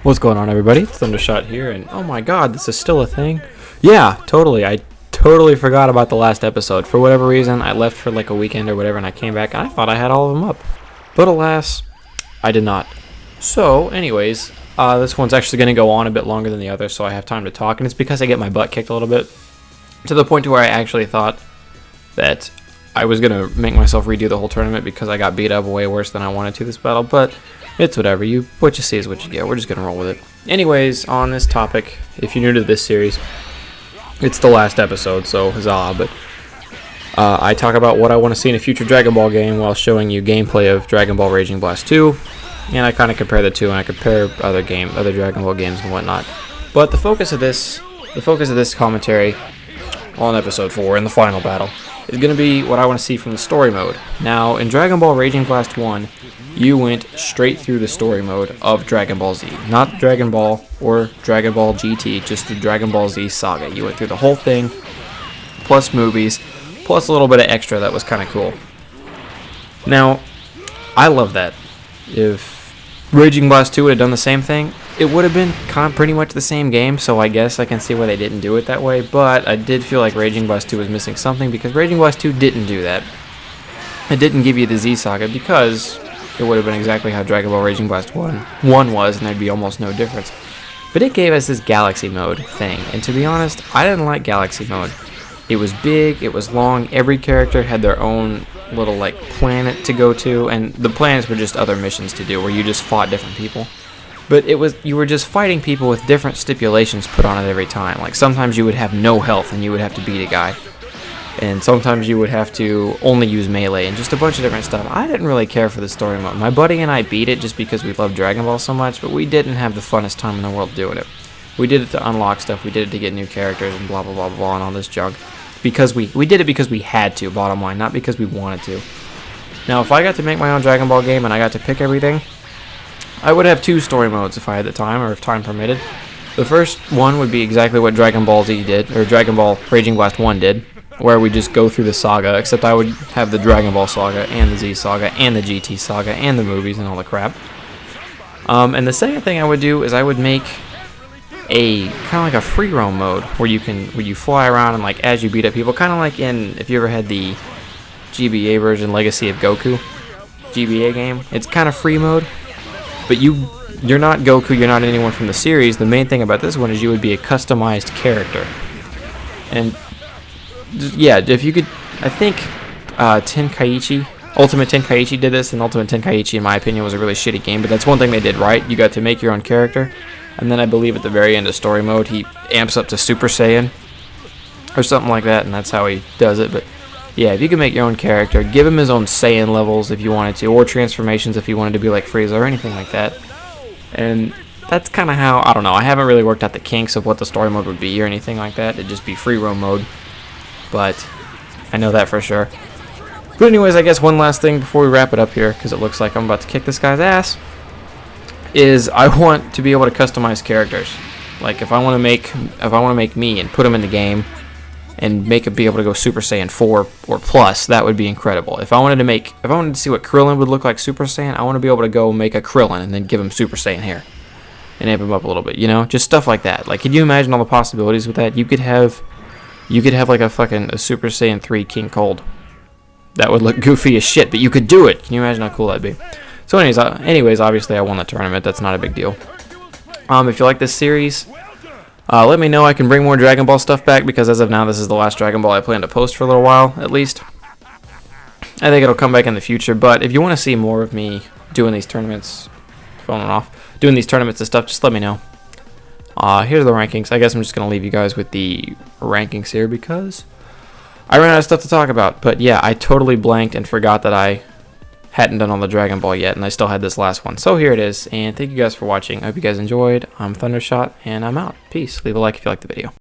What's going on, everybody? It's Thundershot here, and oh my god, this is still a thing? Yeah, totally. I totally forgot about the last episode. For whatever reason, I left for like a weekend or whatever, and I came back, and I thought I had all of them up. But alas, I did not. So, anyways, this one's actually going to go on a bit longer than the other, so I have time to talk, and it's because I get my butt kicked a little bit, to the point to where I actually thought that I was going to make myself redo the whole tournament because I got beat up way worse than I wanted to this battle, but it's whatever. What you see is what you get. We're just going to roll with it. Anyways, on this topic, if you're new to this series, it's the last episode, so huzzah, but I talk about what I want to see in a future Dragon Ball game while showing you gameplay of Dragon Ball Raging Blast 2, and I kind of compare the two, and I compare other Dragon Ball games and whatnot. But the focus of this commentary on episode 4 in the final battle is going to be what I want to see from the story mode. Now, in Dragon Ball Raging Blast 1, you went straight through the story mode of Dragon Ball Z. Not Dragon Ball or Dragon Ball GT, just the Dragon Ball Z saga. You went through the whole thing, plus movies, plus a little bit of extra that was kind of cool. Now, I love that. If Raging Blast 2 would have done the same thing, it would have been pretty much the same game, so I guess I can see why they didn't do it that way, but I did feel like Raging Blast 2 was missing something because Raging Blast 2 didn't do that. It didn't give you the Z saga because it would have been exactly how Dragon Ball Raging Blast 1 was, and there'd be almost no difference. But it gave us this Galaxy Mode thing, and to be honest, I didn't like Galaxy Mode. It was big, it was long, every character had their own little like planet to go to, and the planets were just other missions to do where you just fought different people. But you were just fighting people with different stipulations put on it every time. Like sometimes you would have no health and you would have to beat a guy. And sometimes you would have to only use melee and just a bunch of different stuff. I didn't really care for the story mode. My buddy and I beat it just because we loved Dragon Ball so much, but we didn't have the funnest time in the world doing it. We did it to unlock stuff, we did it to get new characters and blah blah blah blah and all this junk. Because we did it because we had to, bottom line, not because we wanted to. Now if I got to make my own Dragon Ball game and I got to pick everything, I would have 2 story modes if I had the time or if time permitted. The first one would be exactly what Dragon Ball Z did, or Dragon Ball Raging Blast 1 did, where we just go through the saga, except I would have the Dragon Ball saga and the Z saga and the GT saga and the movies and all the crap. And the second thing I would do is I would make a kind of like a free roam mode where you fly around and like as you beat up people, kind of like in, if you ever had the GBA version, Legacy of Goku GBA game. It's kind of free mode, but you're not Goku, you're not anyone from the series. The main thing about this one is you would be a customized character. And yeah, if you could, I think Ultimate Tenkaichi did this, and Ultimate Tenkaichi, in my opinion, was a really shitty game, but that's one thing they did right. You got to make your own character, and then I believe at the very end of story mode, he amps up to Super Saiyan, or something like that, and that's how he does it. But yeah, if you could make your own character, give him his own Saiyan levels if you wanted to, or transformations if you wanted to be like Frieza or anything like that. And that's kind of how, I don't know, I haven't really worked out the kinks of what the story mode would be or anything like that. It'd just be free roam mode. But I know that for sure. But anyways, I guess one last thing before we wrap it up here, because it looks like I'm about to kick this guy's ass, is I want to be able to customize characters. Like if I want to make me and put him in the game and make it be able to go Super Saiyan 4 or plus, that would be incredible. If I wanted to see what Krillin would look like Super Saiyan, I want to be able to go make a Krillin and then give him Super Saiyan hair and amp him up a little bit, you know, just stuff like that. Like, could you imagine all the possibilities with that? You could have like a Super Saiyan 3 King Cold. That would look goofy as shit, but you could do it. Can you imagine how cool that'd be? So anyways, obviously I won the tournament. That's not a big deal. If you like this series, let me know. I can bring more Dragon Ball stuff back, because as of now, this is the last Dragon Ball I plan to post for a little while, at least. I think it'll come back in the future, but if you want to see more of me doing these tournaments, doing these tournaments and stuff, just let me know. Here's the rankings. I guess I'm just going to leave you guys with the rankings here because I ran out of stuff to talk about. But yeah, I totally blanked and forgot that I hadn't done all the Dragon Ball yet, and I still had this last one. So here it is, and thank you guys for watching. I hope you guys enjoyed. I'm Thundershot, and I'm out. Peace. Leave a like if you liked the video.